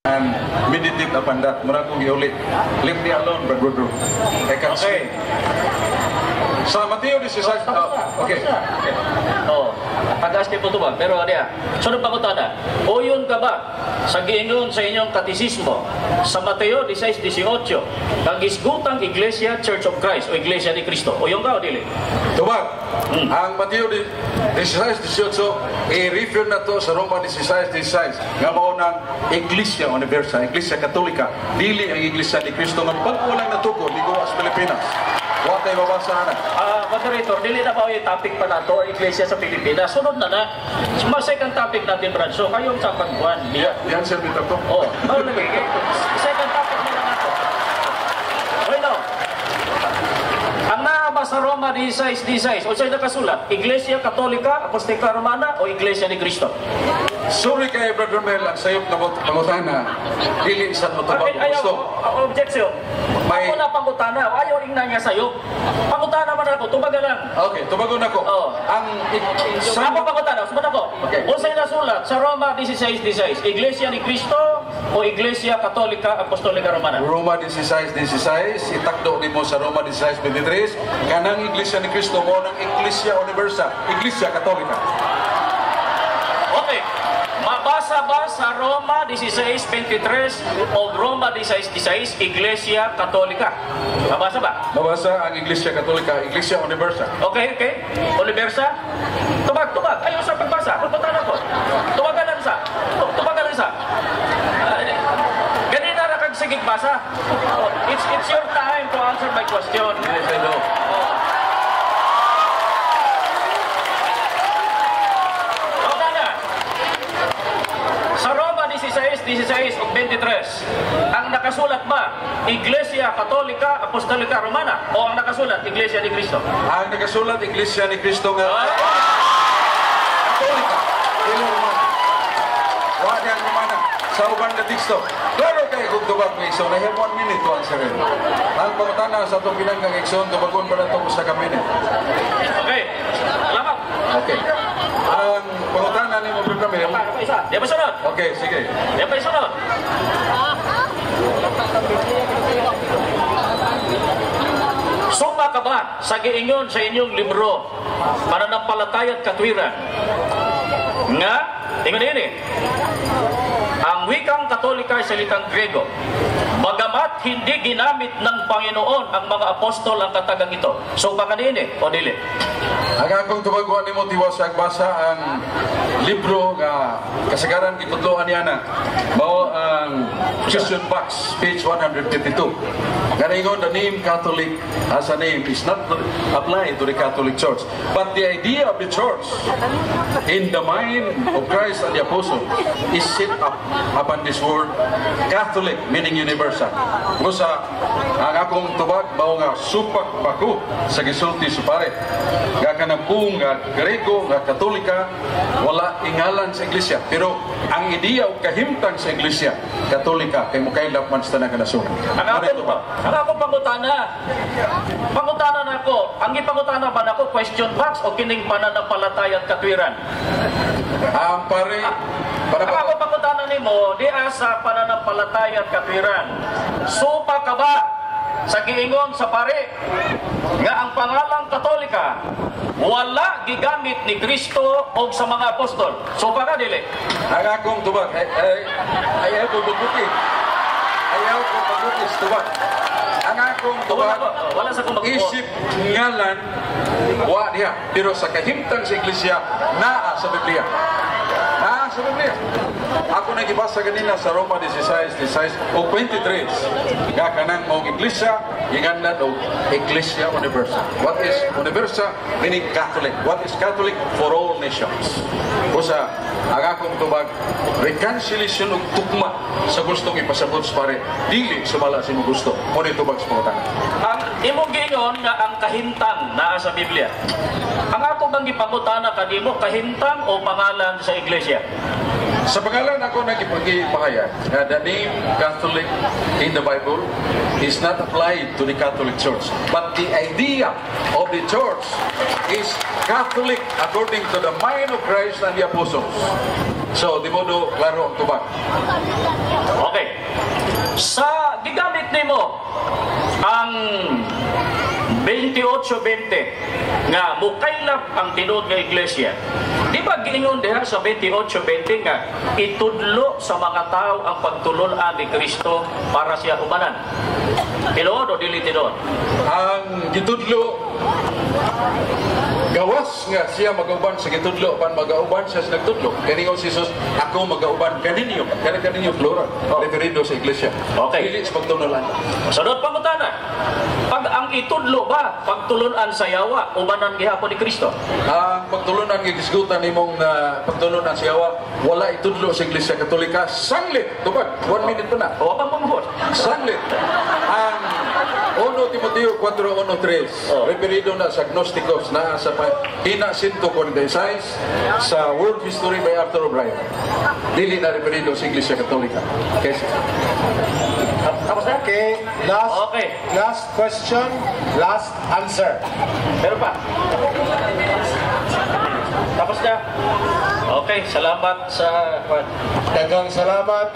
and meditate upon that. Mura kong iulit. Leave me alone, brother. I can Okay. Sa Mateo 16, okay. Oh, pag-aas ni po ito ba? Pero ano sunod pa ko tada. O yun ka ba? Sa giingon sa inyong katisismo, sa Mateo 16:18, kang isgutang Iglesia Church of Christ o Iglesia ni Cristo. O yun ka o dili? Tubag, ang Mateo 16:18, i-refer na to sa Roma 16:16, nga maunang Iglesia Universal, Iglesia Katolika, dili ang Iglesia ni Cristo, nga pag-ulang natukod, ligaw sa Pilipinas. Huwag tayo babasa na. Moderator, dili na ba yung topic pa na to, Iglesia sa Pilipinas? Sunod na na. Second topic natin, Brad. So, kayong sa pagkuhan. Yan, sir, bitaw to. Oh, second topic nila na to. Bueno, ang naaba sa Roma 16:16, o sa'yo nakasulat, Iglesia Katolika, Apostolika Romana, o Iglesia ni Cristo? Sorry kay Brother Mel, ang sayop na pangutana, dili sa matubag gusto. Objection. Ako na pangutana, ayaw ingna niya sa'yo. Pangutana man ako, tubaga lang. Okay, tubagon ako. Ako pangutana, sumunod ako. Okay. O sa'yo nasulat, sa Roma 16:16, Iglesia ni Cristo, o Iglesia Katolika, Apostolika Romana? Roma 16:16, itakdo ni mo sa Roma 16:23, kanang Iglesia ni Cristo mo ng Iglesia Universal, Iglesia Katolika. Okay. Mabasa ba sa Roma 16:23 o Roma 16:16, Iglesia Katolika? Mabasa ba? Mabasa ang Iglesia Katolika, Iglesia Universal. Okay. Universa? Tubag. Ayaw sa pagbasa. Pupunta na ko. Tubagan sa. Ganina na kang sigig basa. It's your time to answer my question. Yes, I know. Sa Roma 16:16 o 23, ang nakasulat ba, Iglesia Katolika, Apostolika Romana, o ang nakasulat, Iglesia ni Cristo? Ang nagasulat, Iglesia ni Cristo nga Katolika, dili Romana. Wala ang Romana. Sa ubang na teksto. Klaro kayo kung tubag may Ikson. I have 1 minute to answer it. Ang pangutana sa itong pinanggang Ikson, tubagon pa na ito sa minute. Okay. Salamat. Okay. Ang pangutana ni mo Brother Mel. Di ba sunod? Okay, sige. Di ba sunod? Suma ka ba sa giingon sa inyong libro Pananampalataya at Katwiran nga, tingnan din ang wikang Katolika ay salitang Grego, bagamat hindi ginamit ng Panginoon ang mga apostol ang katagang ito. So baka din o dili? Ang akong tubagwan ni mo tiwasa basa ang libro nga kasagaran gitudloan niya na mao ang Christian Box, page 152. Ganingon, the name Catholic as a name is not applied to the Catholic Church, but the idea of the Church in the mind of Christ and the Apostle is set up upon this word Catholic, meaning universal. Gusa ang akong tubag mao nga supak bako sa gisulti supare. Gakanapung nga Grego nga Katolika wala ingalan sa Iglesia, pero ang ideya o kahimtang sa Iglesia Katolika kay mukailap man sa tanang kanasuran. Ang akong pangutana na ako, ang ipangutana ba nako question box o kining pananampalataya at katwiran? Pare, ang akong pangutana nimo di sa pananampalataya at katwiran. Supa ka ba sa giingon sa pare nga ang pangalang Katolika wala gigamit ni Kristo o sa mga apostol? Supa ka dili? ang akong tubag ayaw ko mabuti. Ayaw ko mabuti sa tubag. Ang akong tubag wala sa kumag isip ngalan wa diha, pero sa kahimtang sa Iglesia naa sa Biblia. Sa Biblia. Ako nagibasa kanina sa Roma 16:16 o 23. Nga kanang mong Iglesia, inganda o Iglesia Universal. What is Universal? Meaning Catholic. What is Catholic? For all nations. Usa, ang akong tubag, reconciliation o tukma sa gustong ipasabot sa pare. Dili sumala sa imong gusto. Muna tubag sa pangutana. Ang imong giingon nga ang kahimtang naa sa Biblia. Ang ako bang ipangutana kanimo kahimtang o pangalan sa Iglesia? Sa pangalan ako nagipagpahayag na the name Catholic in the Bible is not applied to the Catholic Church. But the idea of the Church is Catholic according to the mind of Christ and the Apostles. So, di mo do klaro ang tubag. Okay. Sa gigamit nimo ang 28:20 nga mukaylap ang tinud nga iglesia. Di ba giingon diha sa 28:20 nga itudlo sa mga tao ang pagtulon-an ni Kristo para siya umanan? Tinuod o dili tinuod? Ang gitudlo gawas nga siya magauban sa gitudlo pan magauban siya sa nagtudlo. Kani si Jesus, ako magauban kaninyo. Kaninyo plural. Referido sa iglesia. Okay. Dili sa pagtunulan. Sunod pangutana. Pag ang itudlo ba pagtulon-an sa yawa umanan gihapon ni Kristo? Ang pagtulunan ng gisgutan nimong pagtulunan sa yawa, wala itudlo sa Iglesia Katolika. Sanglit! Tupad, 1 minute pa na. O pa panghuhot. Sanglit! Ang 1 Timoteo 4:1-3, referido na sa Gnosticos na sa Hina 146 sa World History by Arthur O'Brien. Dili na referido sa Iglesia Katolika. Okay, sir. Tapos na? Okay, last question, last answer. Meron pa? Tapos na? Okay, salamat sa... Daghang salamat.